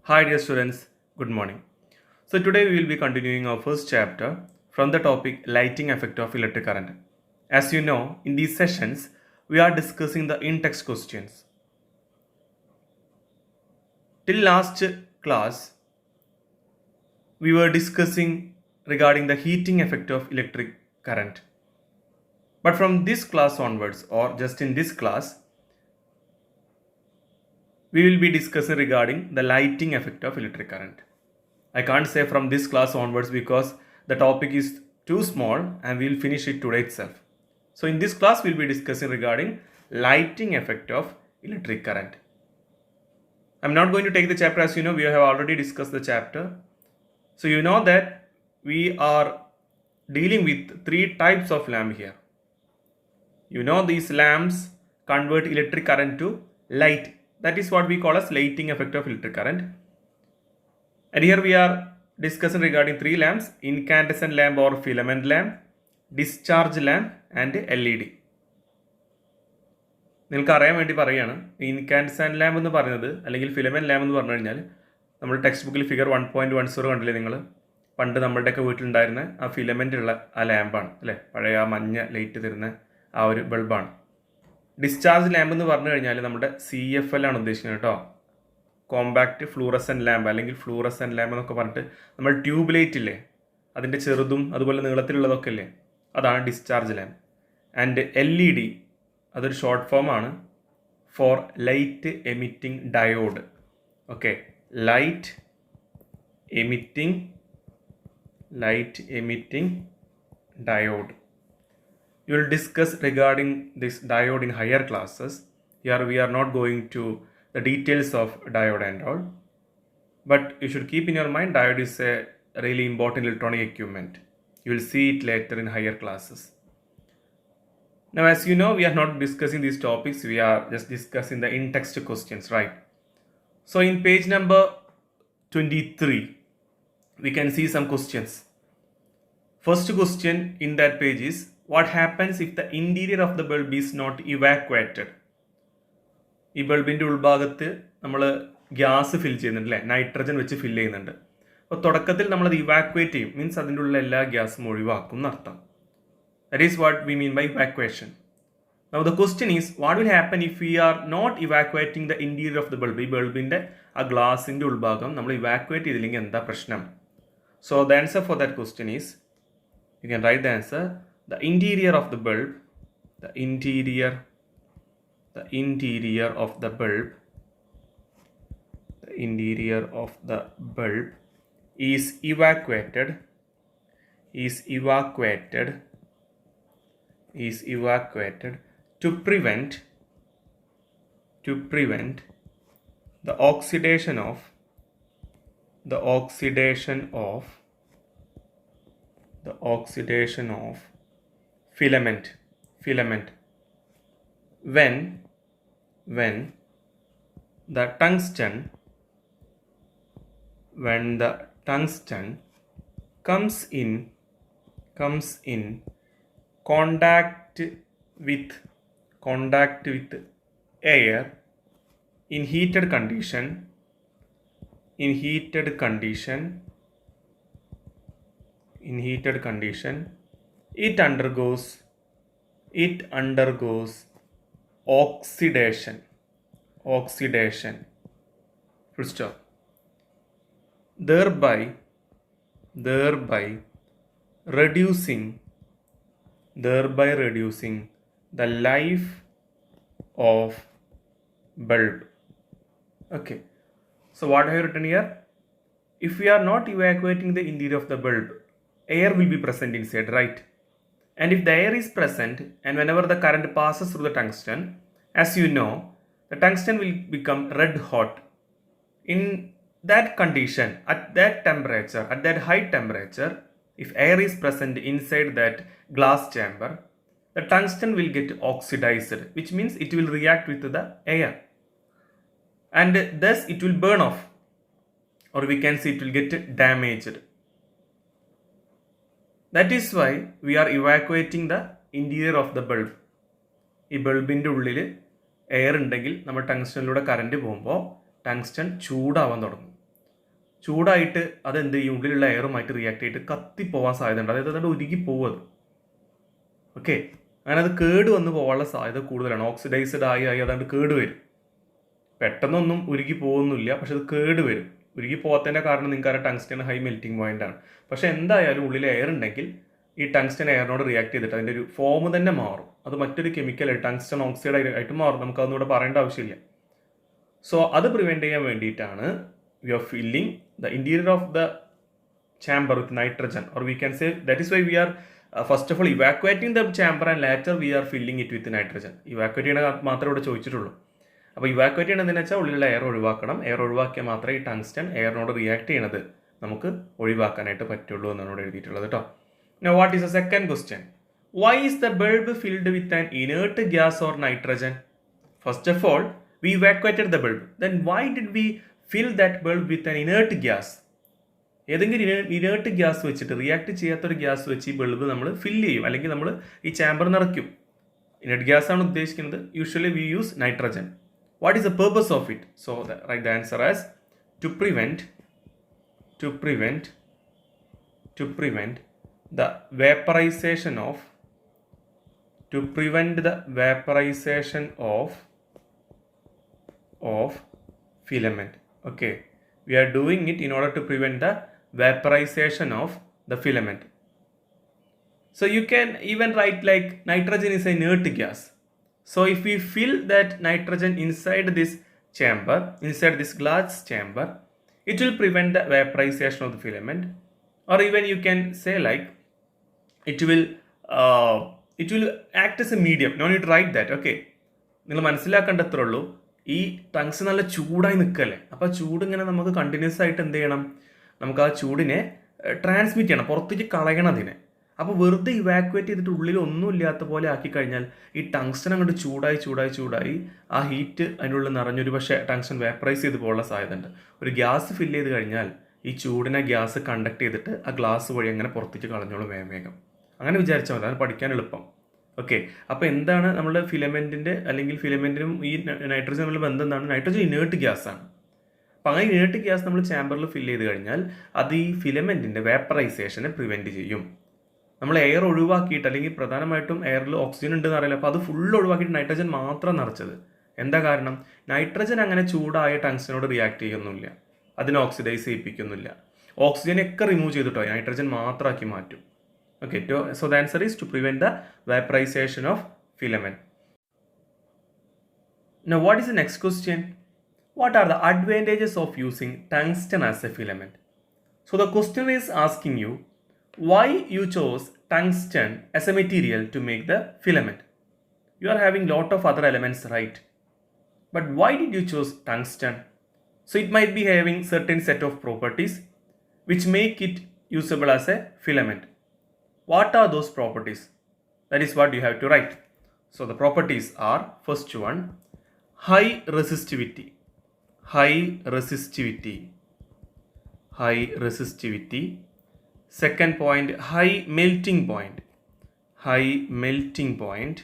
Hi dear students, good morning. So today we will be continuing our first chapter from the topic lighting effect of electric current. As you know, in these sessions we are discussing the in-text questions. Till last class we were discussing regarding the heating effect of electric current. But from this class onwards or just in this class we will be discussing regarding the lighting effect of electric current. I can't say from this class onwards because the topic is too small and we'll finish it today itself. So in this class we'll be discussing regarding lighting effect of electric current. I'm not going to take the chapter, as you know, we have already discussed the chapter. So you know that we are dealing with three types of lamp here. You know these lamps convert electric current to light. That is what we call as lighting effect of electric current. And here we are discussing regarding three lamps: incandescent lamp or filament lamp, discharge lamp and LED. നിങ്ങൾക്ക് അറിയാൻ വേണ്ടി പറയുകയാണ്, incandescent lamp എന്ന് പറയുന്നത് അല്ലെങ്കിൽ filament lamp എന്ന് പറഞ്ഞു കഴിഞ്ഞാൽ നമ്മൾ ടെക്സ്റ്റ് ബുക്കിൽ ഫിഗർ 1.10 കണ്ടില്ലേ നിങ്ങൾ? പണ്ട് നമ്മളുടെയൊക്കെ വീട്ടിലുണ്ടായിരുന്ന ആ ഫിലമെൻ്റ് ഉള്ള ആ ലാമ്പാണ് അല്ലേ, പഴയ ആ മഞ്ഞ ലൈറ്റ് തരുന്ന ആ ഒരു ബൾബാണ്. ഡിസ്ചാർജ് ലാമ്പ് എന്ന് പറഞ്ഞു കഴിഞ്ഞാൽ നമ്മുടെ CFL ആണ് ഉദ്ദേശിക്കുന്നത് കേട്ടോ, കോമ്പാക്റ്റ് ഫ്ലൂറസെൻറ്റ് ലാമ്പ് അല്ലെങ്കിൽ ഫ്ലൂറസെൻറ്റ് ലാമ്പ് എന്നൊക്കെ പറഞ്ഞിട്ട് നമ്മൾ ട്യൂബ് ലൈറ്റ് ഇല്ലേ, അതിൻ്റെ ചെറുതും അതുപോലെ നീളത്തിലുള്ളതൊക്കെ ഇല്ലേ, അതാണ് ഡിസ്ചാർജ് ലാമ്പ്. ആൻഡ് LED അതൊരു ഷോർട്ട് ഫോമാണ് for light emitting diode. Okay, light emitting diode. You will discuss regarding this diode in higher classes. Here we are not going to the details of diode and all, but you should keep in your mind diode is a really important electronic equipment. You will see it later in higher classes. Now as you know, we are not discussing these topics, we are just discussing the in-text questions, right? So in page number 23 we can see some questions. First question in that page is, what happens if the interior of the bulb is not evacuated? ഈ ബൾബിൻ്റെ ഉൾഭാഗത്ത് നമ്മൾ gas ഫിൽ ചെയ്യുന്നുണ്ട് അല്ലേ, nitrogen വെച്ച് ഫിൽ ചെയ്യുന്നുണ്ട്. അപ്പോൾ തുടക്കത്തിൽ നമ്മളത് evacuate ചെയ്യും, മീൻസ് അതിൻ്റെ ഉള്ള എല്ലാ ഗ്യാസും ഒഴിവാക്കും എന്നർത്ഥം. That is what we mean by evacuation. Now the question is, what will happen if we are not evacuating the interior of the bulb? ഈ ബൾബിൻ്റെ ആ ഗ്ലാസിൻ്റെ ഉൾഭാഗം നമ്മൾ ഇവാക്വേറ്റ് ചെയ്തില്ലെങ്കിൽ എന്താ പ്രശ്നം? So the answer for that question is, you can write the answer, the interior of the bulb is evacuated to prevent the oxidation of filament when the tungsten comes in contact with air in heated condition, it undergoes oxidation, full stop, thereby reducing the life of bulb. Okay, so what I have written here, if we are not evacuating the interior of the bulb, air will be present inside, right? And if the air is present and whenever the current passes through the tungsten, as you know, the tungsten will become red hot. In that condition, at that high temperature, if air is present inside that glass chamber, the tungsten will get oxidized, which means it will react with the air and thus it will burn off, or we can say it will get damaged. That is why we are evacuating the interior of the bulb. ഈ ബൾബിൻ്റെ ഉള്ളിൽ air ഉണ്ടെങ്കിൽ നമ്മൾ ടങ്സ്റ്റനിലൂടെ current പോകുമ്പോൾ tungsten ചൂടാവാൻ തുടങ്ങും. ചൂടായിട്ട് അതെന്ത് ചെയ്യും, ഉള്ളിലുള്ള എയറുമായിട്ട് റിയാക്ട് ചെയ്തിട്ട് കത്തിപ്പോവാൻ സാധ്യതയുണ്ട്. അതായത് അതുകൊണ്ട് ഉരുകി പോവത്. ഓക്കെ, അങ്ങനെ അത് കേട് വന്ന് പോകാനുള്ള സാധ്യത കൂടുതലാണ്. ഓക്സിഡൈസ്ഡ് ആയി അതുകൊണ്ട് കേട് വരും. പെട്ടെന്നൊന്നും ഉരുകി പോകുന്നില്ല, പക്ഷെ അത് കേട് വരും. ഉരുകി പോകാത്തതിൻ്റെ കാരണം നിങ്ങൾക്ക് ടങ്സ്റ്റൺ ഹൈ മെൽറ്റിംഗ് പോയിന്റ് ആണ്. പക്ഷെ എന്തായാലും ഉള്ളിൽ എയർ ഉണ്ടെങ്കിൽ ഈ ടങ്സ്റ്റൺ എയറിനോട് റിയാക്ട് ചെയ്തിട്ട് അതിൻ്റെ ഒരു ഫോം തന്നെ മാറും. അത് മറ്റൊരു കെമിക്കൽ ടങ്സ്റ്റൺ ഓക്സൈഡ് ആയിട്ട് മാറും. നമുക്കതൊന്നുകൂടെ പറയേണ്ട ആവശ്യമില്ല. സോ അത് പ്രിവെൻറ്റ് ചെയ്യാൻ വേണ്ടിയിട്ടാണ് we are filling the interior of the chamber with nitrogen, or we can say that is why we are first of all evacuating the chamber and later we are filling it with nitrogen. Evacuate ചെയ്യണ മാത്രമേ ഇവിടെ ചോദിച്ചിട്ടുള്ളൂ. അപ്പോൾ evacuate ചെയ്യണമെന്ന് വെച്ചാൽ ഉള്ളിലുള്ള air ഒഴിവാക്കണം. Air ഒഴിവാക്കിയാൽ മാത്രമേ ഈ ടങ്സ്റ്റൺ എയറിനോട് റിയാക്ട് ചെയ്യണത് നമുക്ക് ഒഴിവാക്കാനായിട്ട് പറ്റുള്ളൂ എന്നാണ് ഇവിടെ എഴുതിയിട്ടുള്ളത് കേട്ടോ. Now what is the second question? Why is the bulb filled with an inert gas or nitrogen? First of all, we evacuated the bulb. Then why did we fill that bulb with an inert gas? ഏതെങ്കിലും inert gas വെച്ചിട്ട്, react ചെയ്യാത്തൊരു gas വെച്ച് ഈ bulb നമ്മൾ fill ചെയ്യും, അല്ലെങ്കിൽ നമ്മൾ ഈ ചാമ്പർ നിറയ്ക്കും. ഇനേർട്ട് ഗ്യാസ് ആണ് ഉദ്ദേശിക്കുന്നത്. Usually we use nitrogen. What is the purpose of it? So write the answer as to prevent the vaporization of filament. Okay, we are doing it in order to prevent the vaporization of the filament. So you can even write like nitrogen is an inert gas. So if we fill that nitrogen inside this chamber, inside this glass chamber, it will prevent the vaporization of the filament. Or even you can say like it will act as a medium. No need to write that. Okay, നിങ്ങൾ മനസ്സിലാക്കേണ്ടത്രേ ഉള്ളൂ. ഈ tongues നല്ല ചൂടായി നിൽക്കല്ലേ, അപ്പോൾ ചൂട് ഇങ്ങനെ നമുക്ക് കണ്ടിന്യൂസ് ആയിട്ട് എന്ത് ചെയ്യണം, നമുക്ക് ആ ചൂടിനെ ട്രാൻസ്മിറ്റ് ചെയ്യണം, പുറത്തേക്ക് കളയണം അതിനെ. അപ്പോൾ വെറുതെ ഇവാക്യുവേറ്റ് ചെയ്തിട്ട് ഉള്ളിൽ ഒന്നും ഇല്ലാത്ത പോലെ ആക്കി കഴിഞ്ഞാൽ ഈ ടങ്സ്റ്റൻ അങ്ങോട്ട് ചൂടായി ആ ഹീറ്റ് അതിൻ്റെ ഉള്ളിൽ നിറഞ്ഞൊരു പക്ഷേ ടങ്സ്റ്റൻ വേപ്പറൈസ് ചെയ്ത് പോകാനുള്ള സാധ്യത ഉണ്ട്. ഒരു ഗ്യാസ് ഫില്ല് ചെയ്ത് കഴിഞ്ഞാൽ ഈ ചൂടിനെ ഗ്യാസ് കണ്ടക്ട് ചെയ്തിട്ട് ആ ഗ്ലാസ് വഴി അങ്ങനെ പുറത്തേക്ക് കളഞ്ഞോളും വേഗം. അങ്ങനെ വിചാരിച്ചാൽ മതി, അത് പഠിക്കാൻ എളുപ്പം. ഓക്കെ, അപ്പോൾ എന്താണ് നമ്മുടെ ഫിലമെൻറ്റിൻ്റെ അല്ലെങ്കിൽ ഫിലമെൻറ്റിനും ഈ നൈട്രജൻ തമ്മിലുള്ള ബന്ധം എന്താണ്? നൈട്രജൻ ഇനേർട്ട് ഗ്യാസാണ്. അപ്പോൾ അങ്ങനെ ഇനേർട്ട് ഗ്യാസ് നമ്മൾ ചാമ്പറിൽ ഫില്ല് ചെയ്ത് കഴിഞ്ഞാൽ അത് ഈ ഫിലമെൻറ്റിൻ്റെ വേപ്പറൈസേഷനെ പ്രിവെൻറ്റ് ചെയ്യും. നമ്മൾ എയർ ഒഴിവാക്കിയിട്ട്, അല്ലെങ്കിൽ പ്രധാനമായിട്ടും എയറിൽ ഓക്സിജൻ ഉണ്ടെന്ന് അറിയില്ല, അപ്പോൾ അത് ഫുൾ ഒഴിവാക്കിയിട്ട് നൈട്രജൻ മാത്രം നിറച്ചത്. എന്താ കാരണം? നൈട്രജൻ അങ്ങനെ ചൂടായ ടങ്സ്റ്റനോട് റിയാക്ട് ചെയ്യുന്നില്ല, അതിനെ ഓക്സിഡൈസ് ചെയ്യിപ്പിക്കുന്നില്ല. ഓക്സിജനൊക്കെ റിമൂവ് ചെയ്തിട്ടോ നൈട്രജൻ മാത്രമാക്കി മാറ്റും. Okay, so the answer is to prevent the vaporization of filament. Now what is the next question? What are the advantages of using tungsten as a filament? So the question is asking you why you chose tungsten as a material to make the filament. You are having lot of other elements, right? But why did you choose tungsten? So it might be having certain set of properties which make it usable as a filament. What are those properties? That is what you have to write. So the properties are, first one, high resistivity. Second point, high melting point.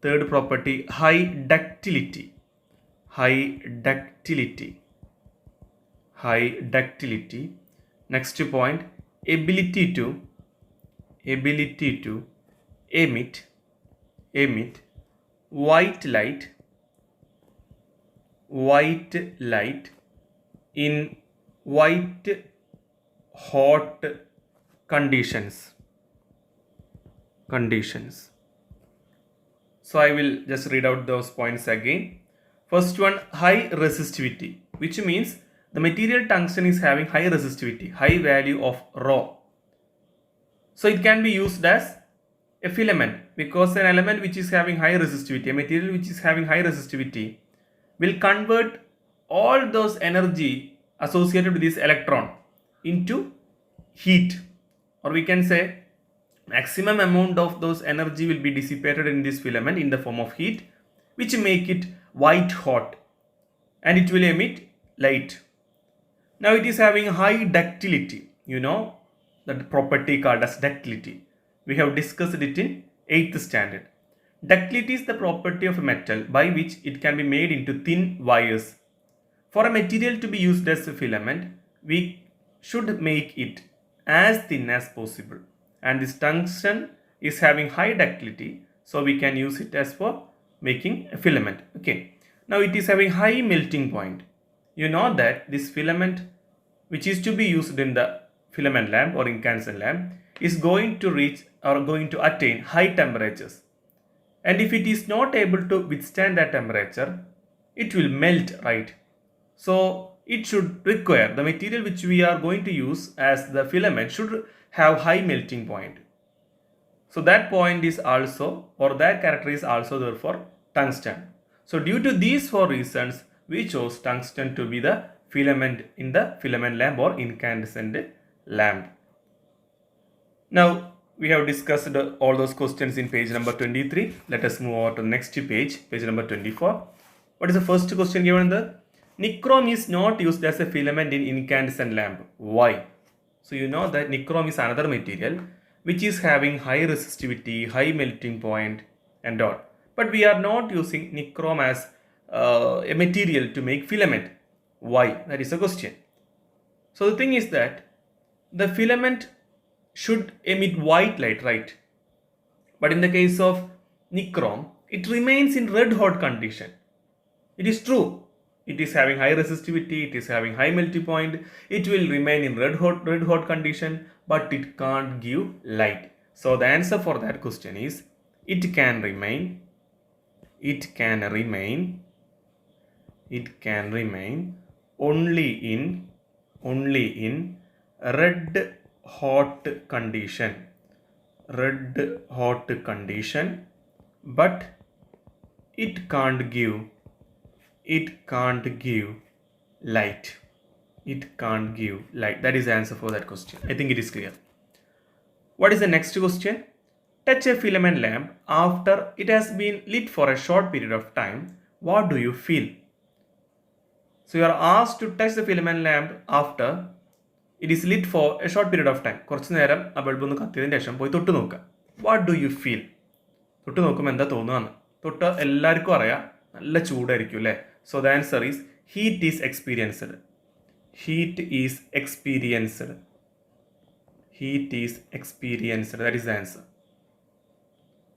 Third property, high ductility. Next point, ability to emit white light in white hot conditions. So I will just read out those points again. First one, high resistivity, which means the material tungsten is having high resistivity, high value of rho. So it can be used as a filament, because an element which is having high resistivity, a material which is having high resistivity, will convert all those energy associated with this electron into heat, or we can say maximum amount of those energy will be dissipated in this filament in the form of heat, which make it white hot, and it will emit light. Now it is having high ductility. You know that property called as ductility. We have discussed it in 8th standard. Ductility is the property of a metal by which it can be made into thin wires For a material to be used as a filament, we should make it as thin as possible. And this tungsten is having high ductility, so we can use it as for making a filament. Okay. Now it is having high melting point. You know that this filament, which is to be used in the filament lamp or incandescent lamp, is going to reach or going to attain high temperatures. And if it is not able to withstand that temperature, it will melt, right? So it should require, the material which we are going to use as the filament should have high melting point. So that point is also, or that character is also there for tungsten. So due to these four reasons, we chose tungsten to be the filament in the filament lamp or incandescent lamp. Now we have discussed all those questions in page number 23. Let us move over to the next page, page number 24. What is the first question given there? Nichrome is not used as a filament in incandescent lamp. Why? So you know that nichrome is another material which is having high resistivity, high melting point and all. But we are not using nichrome as a material to make filament. Why? That is a question. So the thing is that the filament should emit white light, right? But in the case of nichrome, it remains in red hot condition. It is true. It is having high resistivity, it is having high melting point, it will remain in red hot condition, but it can't give light. So the answer for that question is it can remain only in red hot condition, but it can't give light. That is the answer for that question. I think it is clear. What is the next question? Touch a filament lamp after it has been lit for a short period of time. What do you feel? So you are asked to touch the filament lamp after it is lit for a short period of time. കുറച്ച് നേരം ആ bulb ഒന്ന് കത്തിയതിന് ശേഷം പോയി തൊട്ട് നോക്കുക. What do you feel? തൊട്ട് നോക്കുമ്പോൾ എന്താ തോന്നുകയെന്ന്. തൊട്ട് എല്ലാവർക്കും അറിയാം നല്ല ചൂടായിരിക്കും അല്ലേ? So the answer is heat is experienced. That is the answer.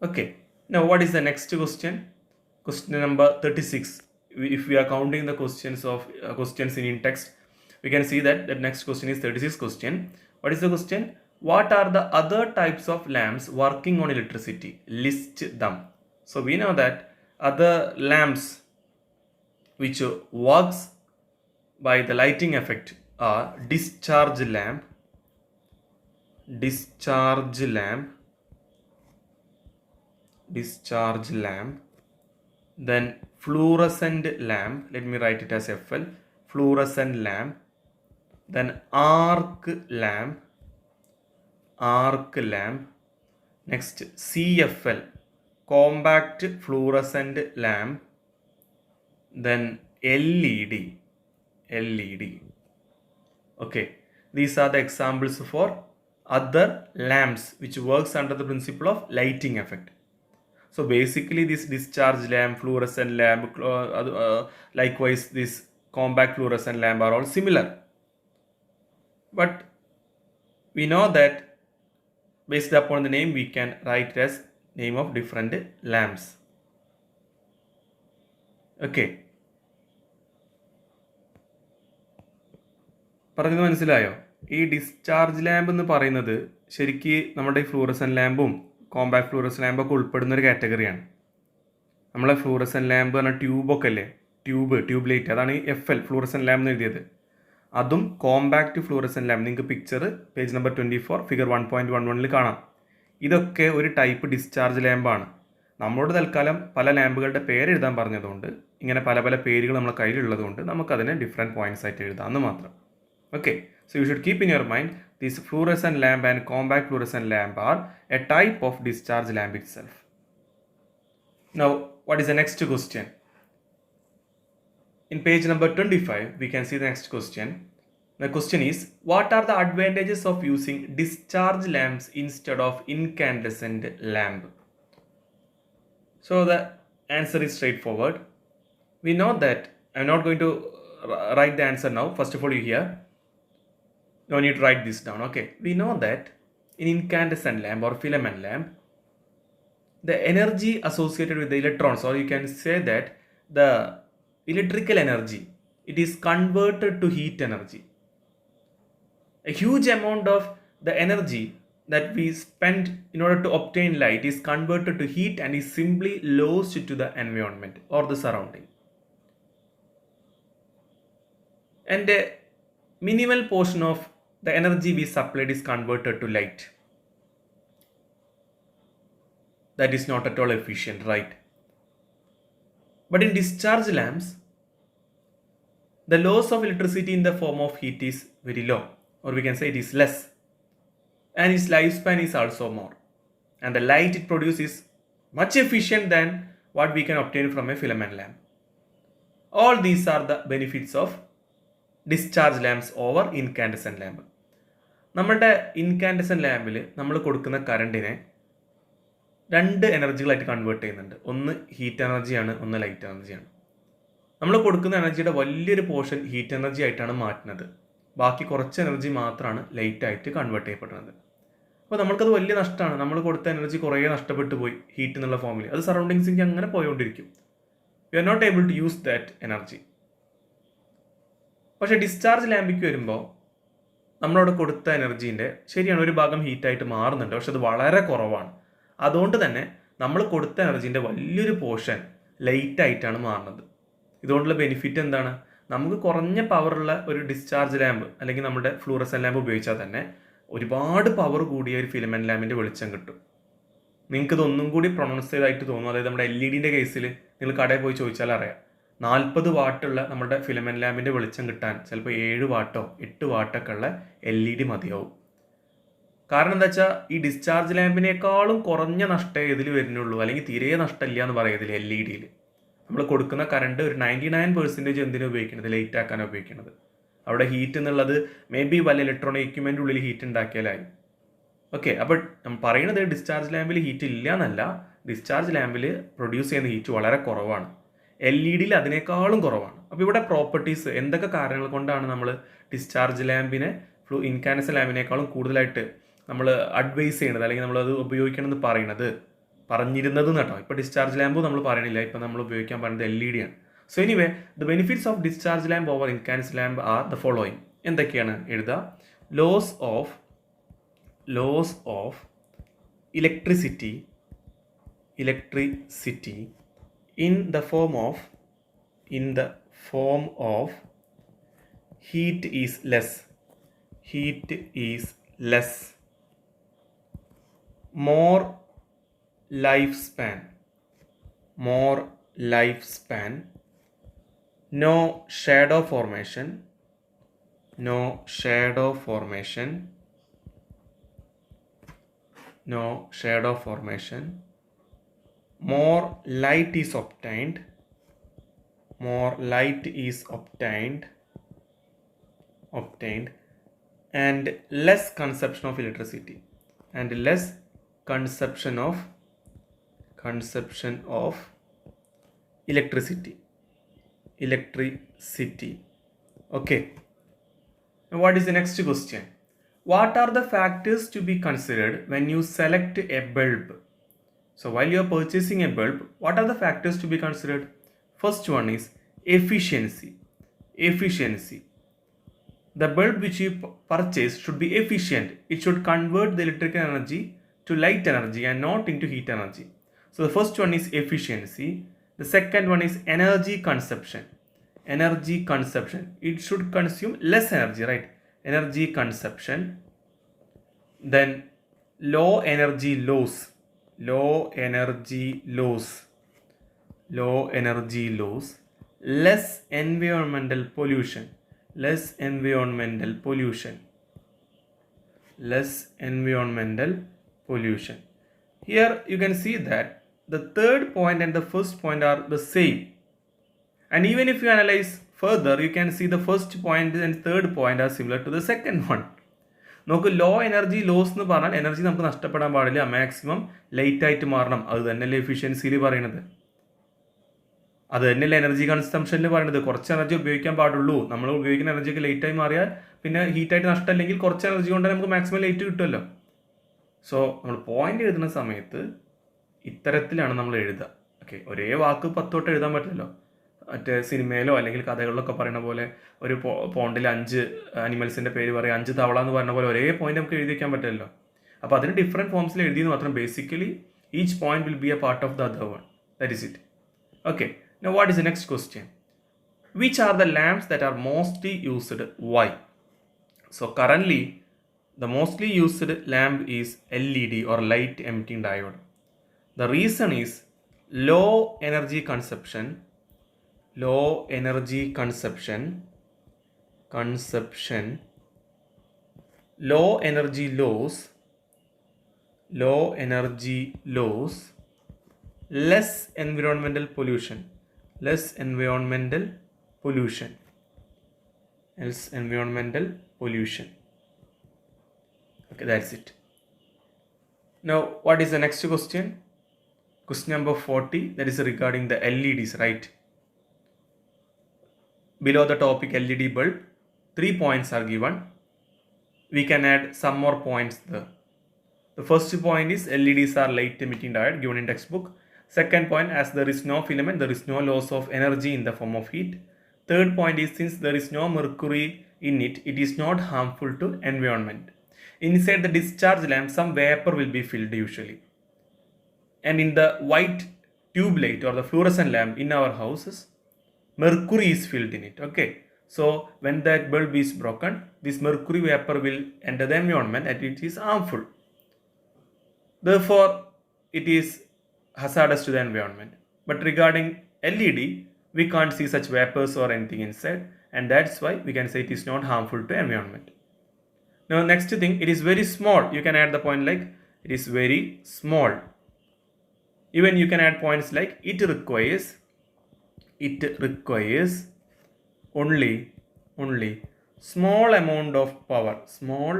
Okay. Now what is the next question? Question number 36. If we are counting the questions in text, we can see that the next question is 36 question. What is the question? What are the other types of lamps working on electricity? List them. So we know that other lamps which works by the lighting effect are discharge lamp, then fluorescent lamp, let me write it as FL, fluorescent lamp, then arc lamp, next CFL, compact fluorescent lamp, then LED. Okay, these are the examples for other lamps which works under the principle of lighting effect. So basically this discharge lamp, fluorescent lamp, likewise this compact fluorescent lamp are all similar. But we know that based upon the name we can write it as name of different lamps. Okay. പറഞ്ഞത് മനസ്സിലായോ? ഈ discharge lamp എന്ന് പറയുന്നത് ശരിക്ക് നമ്മുടെ fluorescent ലാമ്പും compact fluorescent ലാമ്പൊക്കെ ഉൾപ്പെടുന്ന ഒരു കാറ്റഗറിയാണ്. നമ്മളെ ഫ്ലൂറസൻ ലാമ്പ് പറഞ്ഞാൽ ട്യൂബൊക്കെ അല്ലേ, ട്യൂബ് ലൈറ്റ്, അതാണ് ഈ FL ഫ്ലൂറസൻ ലാമ്പ് എന്ന് എഴുതിയത്. അതും കോമ്പാക്ട് ഫ്ലൂറസൻ ലാമ്പ് നിങ്ങൾക്ക് പിക്ചർ പേജ് നമ്പർ 24 ഫിഗർ 1.11 കാണാം. ഇതൊക്കെ ഒരു ടൈപ്പ് ഡിസ്ചാർജ് ലാമ്പാണ്. നമ്മളോട് തൽക്കാലം പല ലാമ്പുകളുടെ പേര് എഴുതാൻ പറഞ്ഞതുകൊണ്ട്, ഇങ്ങനെ പല പേരുകൾ നമ്മുടെ കയ്യിലുള്ളതുകൊണ്ട് നമുക്കതിനെ ഡിഫറെൻറ്റ് പോയിന്റ്സ് ആയിട്ട് എഴുതാമെന്ന് മാത്രം. Okay, so you should keep in your mind this fluorescent lamp and compact fluorescent lamp are a type of discharge lamp itself. Now, what is the next question? In page number 25, we can see the next question. The question is, what are the advantages of using discharge lamps instead of incandescent lamp? So the answer is straightforward. We know that I'm not going to write the answer now. First of all, you hear. No need to write this down. Okay. We know that in incandescent lamp or filament lamp, the energy associated with the electrons, or you can say that the electrical energy, it is converted to heat energy. A huge amount of the energy that we spend in order to obtain light is converted to heat and is simply lost to the environment or the surrounding. And a minimal portion of the energy we supplied is converted to light. That is not at all efficient, right? But in discharge lamps, the loss of electricity in the form of heat is very low, or we can say it is less, and its lifespan is also more, and the light it produces is much efficient than what we can obtain from a filament lamp. All these are the benefits of discharge lamps over incandescent lamp. നമ്മുടെ incandescent ലാമ്പിൽ നമ്മൾ കൊടുക്കുന്ന കറണ്ടിനെ രണ്ട് എനർജികളായിട്ട് convert ചെയ്യുന്നുണ്ട്. ഒന്ന് heat എനർജിയാണ്, ഒന്ന് light എനർജിയാണ്. നമ്മൾ കൊടുക്കുന്ന എനർജിയുടെ വലിയൊരു പോർഷൻ ഹീറ്റ് എനർജി ആയിട്ടാണ് മാറ്റുന്നത്. ബാക്കി കുറച്ച് എനർജി മാത്രമാണ് ലൈറ്റായിട്ട് കൺവേർട്ട് ചെയ്യപ്പെടുന്നത്. അപ്പോൾ നമ്മൾക്കത് വലിയ നഷ്ടമാണ്. നമ്മൾ കൊടുത്ത എനർജി കുറേ നഷ്ടപ്പെട്ടു പോയി ഹീറ്റ് എന്നുള്ള ഫോമിൽ. അത് സറൗണ്ടിങ്സിലേക്ക് അങ്ങനെ പോയിക്കൊണ്ടിരിക്കും. You are not able to use that energy. പക്ഷേ ഡിസ്ചാർജ് ലാമ്പിക്ക് വരുമ്പോൾ നമ്മളവിടെ കൊടുത്ത എനർജീൻ്റെ ശരിയാണ് ഒരു ഭാഗം ഹീറ്റായിട്ട് മാറുന്നുണ്ട്, പക്ഷെ അത് വളരെ കുറവാണ്. അതുകൊണ്ട് തന്നെ നമ്മൾ കൊടുത്ത എനർജീൻ്റെ വലിയൊരു പോർഷൻ ലൈറ്റായിട്ടാണ് മാറുന്നത്. ഇതുകൊണ്ടുള്ള ബെനിഫിറ്റ് എന്താണ്? നമുക്ക് കുറഞ്ഞ പവറുള്ള ഒരു ഡിസ്ചാർജ് ലാമ്പ് അല്ലെങ്കിൽ നമ്മുടെ ഫ്ലൂറസെന്റ് ലാമ്പ് ഉപയോഗിച്ചാൽ തന്നെ ഒരുപാട് പവർ കൂടിയ ഒരു ഫിലമെന്റ് ലാമ്പിൻ്റെ വെളിച്ചം കിട്ടും. നിങ്ങൾക്ക് ഇതൊന്നും കൂടി പ്രൊണൗൺസ് ചെയ്തായിട്ട് തോന്നും. അതായത് നമ്മുടെ LED കേസിൽ നിങ്ങൾ കടയിൽ പോയി ചോദിച്ചാൽ അറിയാം, 40 വാട്ടുള്ള നമ്മുടെ ഫിലമെന്റ് ലാമ്പിൻ്റെ വെളിച്ചം കിട്ടാൻ ചിലപ്പോൾ 7 വാട്ടോ 8 വാട്ടൊക്കെ ഉള്ള LED മതിയാവും. കാരണം എന്താ വെച്ചാൽ ഈ ഡിസ്ചാർജ് ലാമ്പിനേക്കാളും കുറഞ്ഞ നഷ്ടമേ ഇതിൽ വരുന്നുള്ളൂ, അല്ലെങ്കിൽ തീരെ നഷ്ടമില്ല എന്ന് പറയുന്നതിൽ LED നമ്മൾ കൊടുക്കുന്ന കറണ്ട് ഒരു 99% എന്തിനാണ് ഉപയോഗിക്കുന്നത്? ലൈറ്റ് ആക്കാനാണ് ഉപയോഗിക്കുന്നത്. അവിടെ ഹീറ്റ് എന്നുള്ളത് മേ ബി വല്ല ഇലക്ട്രോണിക് എക്യുപ്മെൻ്റ് ഉള്ളിൽ ഹീറ്റ് ഉണ്ടാക്കിയാലായി. ഓക്കെ, അപ്പോൾ നമ്മൾ പറയുന്നത് ഡിസ്ചാർജ് ലാമ്പിൽ ഹീറ്റ് ഇല്ല എന്നല്ല, ഡിസ്ചാർജ് ലാമ്പിൽ പ്രൊഡ്യൂസ് ചെയ്യുന്ന ഹീറ്റ് വളരെ കുറവാണ്, LED അതിനേക്കാളും കുറവാണ്. അപ്പോൾ ഇവിടെ പ്രോപ്പർട്ടീസ് എന്തൊക്കെ കാരണങ്ങൾ കൊണ്ടാണ് നമ്മൾ ഡിസ്ചാർജ് ലാമ്പിനെ ഇൻകാൻഡസെന്റ് ലാമ്പിനേക്കാളും കൂടുതലായിട്ട് നമ്മൾ അഡ്വൈസ് ചെയ്യണത് അല്ലെങ്കിൽ നമ്മളത് ഉപയോഗിക്കണമെന്ന് പറഞ്ഞിരുന്നത് കേട്ടോ. ഇപ്പോൾ ഡിസ്ചാർജ് ലാമ്പ് നമ്മൾ പറയണില്ല, ഇപ്പോൾ നമ്മൾ ഉപയോഗിക്കാൻ പറയുന്നത് LED ആണ്. So anyway the benefits of discharge lamp over incandescent lamp are the following. എന്തൊക്കെയാണ് എഴുതുക? Loss of electricity in the form of heat is less. More lifespan. No shadow formation. More light is obtained. And less consumption of electricity. Electricity. Okay. Now what is the next question? What are the factors to be considered when you select a bulb? So while you are purchasing a bulb, what are the factors to be considered? First one is efficiency. The bulb which you purchase should be efficient. It should convert the electrical energy to light energy and not into heat energy. So the first one is efficiency. The second one is energy consumption. It should consume less energy, right? Energy consumption. Then low energy loss. Less environmental pollution. Here you can see that the third point and the first point are the same. And even if you analyze further, you can see the first point and third point are similar to the second one. നമുക്ക് low energy loss എന്ന് പറഞ്ഞാൽ energy നമുക്ക് നഷ്ടപ്പെടാൻ പാടില്ല, maximum light ആയിട്ട് മാറണം. അത് തന്നെയല്ലേ എഫിഷ്യൻസിയിൽ പറയുന്നത്. അത് തന്നെയല്ലേ എനർജി കൺസംഷനിൽ പറയുന്നത്. കുറച്ച് എനർജി ഉപയോഗിക്കാൻ പാടുള്ളൂ. നമ്മൾ ഉപയോഗിക്കുന്ന എനർജിയൊക്കെ ലേറ്റായി മാറിയാൽ പിന്നെ ഹീറ്റായിട്ട് നഷ്ടമല്ലെങ്കിൽ കുറച്ച് എനർജി കൊണ്ട് നമുക്ക് മാക്സിമം ലേറ്റ് കിട്ടുമല്ലോ. സോ നമ്മൾ പോയിന്റ് എഴുതുന്ന സമയത്ത് ഇത്തരത്തിലാണ് നമ്മൾ എഴുതുക. ഓക്കെ, ഒരേ വാക്ക് 10 തൊട്ട് എഴുതാൻ പറ്റില്ലല്ലോ. മറ്റേ സിനിമയിലോ അല്ലെങ്കിൽ കഥകളിലൊക്കെ പറയുന്ന പോലെ ഒരു പോണ്ടിൽ 5 അനിമൽസിൻ്റെ പേര് പറയുക, 5 തവള എന്ന് പറഞ്ഞ പോലെ ഒരേ പോയിന്റ് നമുക്ക് എഴുതി വയ്ക്കാൻ പറ്റില്ലല്ലോ. അപ്പോൾ അതിന് ഡിഫറെൻറ്റ് ഫോംസിൽ എഴുതിയെന്ന് മാത്രം. Basically each point will be A part of the other one. That is it. Okay, now what is the next question? Which are the lamps that are mostly used? Why? So currently the mostly used lamp is LED or light emitting diode. The reason is low energy consumption, low energy consumption, low energy loss, low energy loss, less environmental pollution, less environmental pollution, less environmental pollution. Okay, that's it. Now what is the next question? Question number 40, that is regarding the LEDs, right? Below the topic LED bulb, 3 points are given. We can add some more points there. The first point is LEDs are light emitting diode, given in textbook. Second point, as there is no filament, there is no loss of energy in the form of heat. Third point is, since there is no mercury in it, it is not harmful to environment. Inside the discharge lamp, some vapor will be filled usually. And in the white tube light or the fluorescent lamp in our houses, mercury is filled in it. Okay, so when that bulb is broken, this mercury vapor will enter the environment and it is harmful. Therefore, it is hazardous to the environment. But regarding LED, we can't see such vapors or anything inside, and that's why we can say it is not harmful to environment. Now next thing, it is very small. You can add the point like it is very small. Even you can add points like it requires only small amount of power, small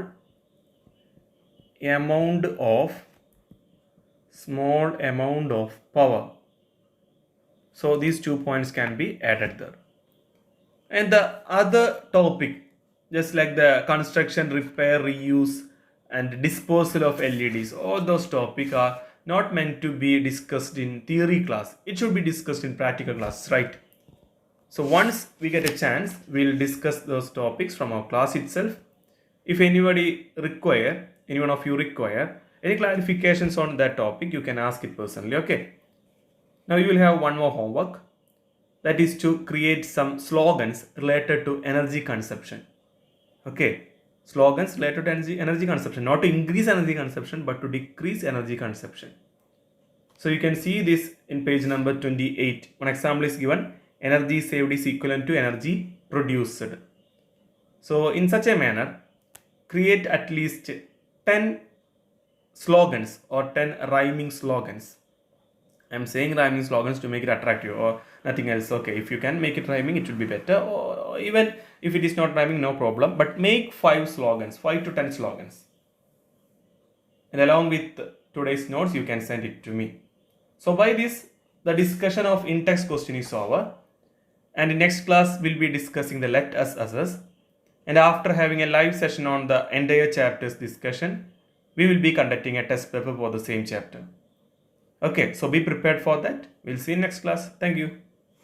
amount of power. So these 2 points can be added there. And the other topic, just like the construction, repair, reuse and disposal of LEDs, all those topics are not meant to be discussed in theory class. It should be discussed in practical class, right? So once we get a chance, we'll discuss those topics from our class itself. If any one of you require any clarifications on that topic, you can ask it personally. Okay, now you will have one more homework, that is to create some slogans related to energy consumption. Okay, slogans related to energy consumption, not to increase energy consumption but to decrease energy consumption. So you can see this in page number 28. One example is given, energy saved is equivalent to energy produced. So in such a manner, create at least 10 slogans or 10 rhyming slogans. I'm saying rhyming slogans to make it attractive or nothing else. Okay, if you can make it rhyming, it will be better, or even if it is not rhyming, no problem, but make 5 slogans, 5 to 10 slogans, and along with today's notes you can send it to me. So by this, the discussion of in-text question is over, and in next class we'll be discussing the let us assess, and after having a live session on the entire chapter's discussion, we will be conducting a test paper for the same chapter. Okay, so be prepared for that. We'll see you in next class. Thank you.